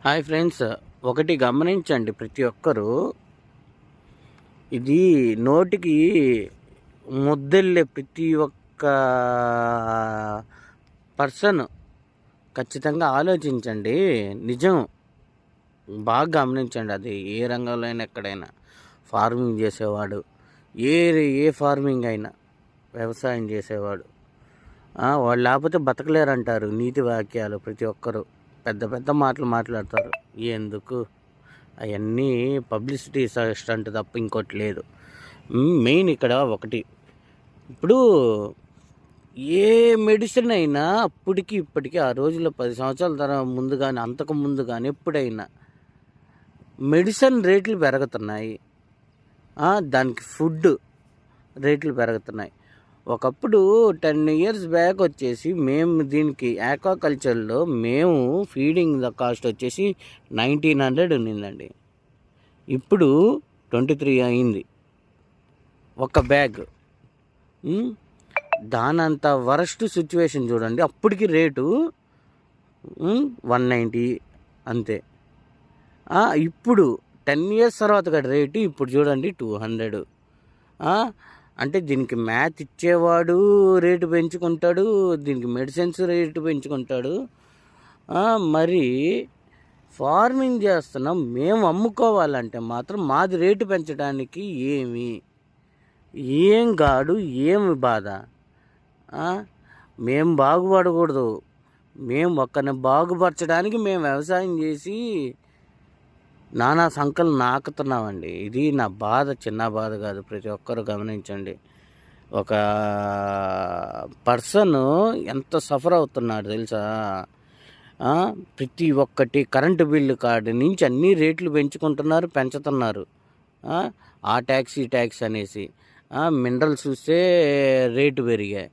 Hi friends, ఒకటి గమనించండి ప్రతి ఒక్కరూ. ఇది నోటికి ముద్దెళ్ళే ప్రతి ఒక్క పర్సన్ ఖచ్చితంగా ఆలోచించండి. నిజం బాగా గమనించండి. అది ఏ రంగంలో అయినా, ఎక్కడైనా ఫార్మింగ్ చేసేవాడు, ఏ ఏ ఫార్మింగ్ అయినా, వ్యవసాయం చేసేవాడు వాళ్ళు లేకపోతే బతకలేరంటారు. నీతి వాక్యాలు ప్రతి ఒక్కరు పెద్ద పెద్ద మాటలు మాట్లాడతారు. ఎందుకు? అవన్నీ పబ్లిసిటీ స్టంట్ తప్ప ఇంకోటి లేదు. మెయిన్ ఇక్కడ ఒకటి, ఇప్పుడు ఏ మెడిసిన్ అయినా అప్పటికి ఇప్పటికీ ఆ రోజుల్లో 10 సంవత్సరాల ముందు కానీ, అంతకు ముందు కానీ, ఎప్పుడైనా మెడిసిన్ రేట్లు పెరుగుతున్నాయి. దానికి ఫుడ్ రేట్లు పెరుగుతున్నాయి. ఒకప్పుడు 10 years బ్యాక్ వచ్చేసి మేము దీనికి ఆక్వాకల్చర్లో మేము ఫీడింగ్ ద కాస్ట్ వచ్చేసి 1900 ఉన్నిందండి. ఇప్పుడు 23 అయింది ఒక బ్యాగ్. దానంత వరస్ట్ సిచ్యువేషన్ చూడండి. అప్పటికి రేటు 190 అంతే. ఇప్పుడు 10 years తర్వాత రేటు ఇప్పుడు చూడండి 200. అంటే దీనికి మ్యాథ్ ఇచ్చేవాడు రేటు పెంచుకుంటాడు, దీనికి మెడిసిన్స్ రేటు పెంచుకుంటాడు. మరి ఫార్మింగ్ చేస్తున్నాం మేము అమ్ముకోవాలంటే మాత్రం మాది రేటు పెంచడానికి ఏం గాడు, ఏమి బాధ? మేము బాగుపడకూడదు, మేము ఒక్కరిని బాగుపరచడానికి మేము వ్యవసాయం చేసి నానా సంకలు నాకుతున్నామండి. ఇది నా బాధ, చిన్న బాధ కాదు. ప్రతి ఒక్కరు గమనించండి. ఒక పర్సన్ ఎంత సఫర్ అవుతున్నాడు తెలుసా? ప్రతి ఒక్కటి కరెంటు బిల్లు కాడి నుంచి అన్ని రేట్లు పెంచుతున్నారు. ఆ ట్యాక్స్ ఈ ట్యాక్స్ అనేసి. మినరల్స్ చూస్తే రేటు పెరిగాయి.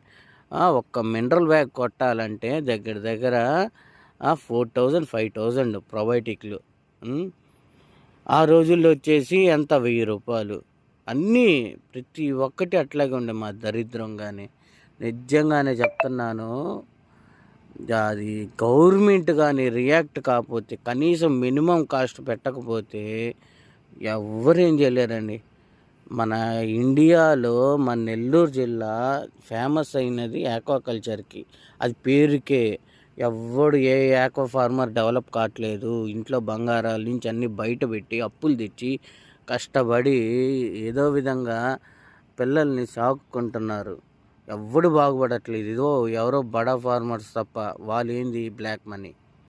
ఒక్క మినరల్ బ్యాగ్ కొట్టాలంటే దగ్గర 4000 5000 ప్రొబయోటిక్లు. ఆ రోజుల్లో వచ్చేసి ఎంత 1000 రూపాయలు. అన్నీ ప్రతి ఒక్కటి అట్లాగే ఉండే మా దరిద్రం. కానీ నిజంగానే చెప్తున్నాను, అది గవర్నమెంట్ కానీ రియాక్ట్ కాకపోతే, కనీసం మినిమం కాస్ట్ పెట్టకపోతే ఎవరేం చేయలేరండి. మన ఇండియాలో మన నెల్లూరు జిల్లా ఫేమస్ అయినది ఆక్వాకల్చర్కి. అది పేరుకే. ఎవడు ఏ ఆక్వా ఫార్మర్ డెవలప్ కావట్లేదు. ఇంట్లో బంగారాల నుంచి అన్నీ బయట పెట్టి అప్పులు తెచ్చి కష్టపడి ఏదో విధంగా పిల్లల్ని సాకుకుంటున్నారు. ఎవడు బాగుపడట్లేదు. ఇదో ఎవరో బడా ఫార్మర్స్ తప్ప. వాళ్ళు ఏంది బ్లాక్ మనీ.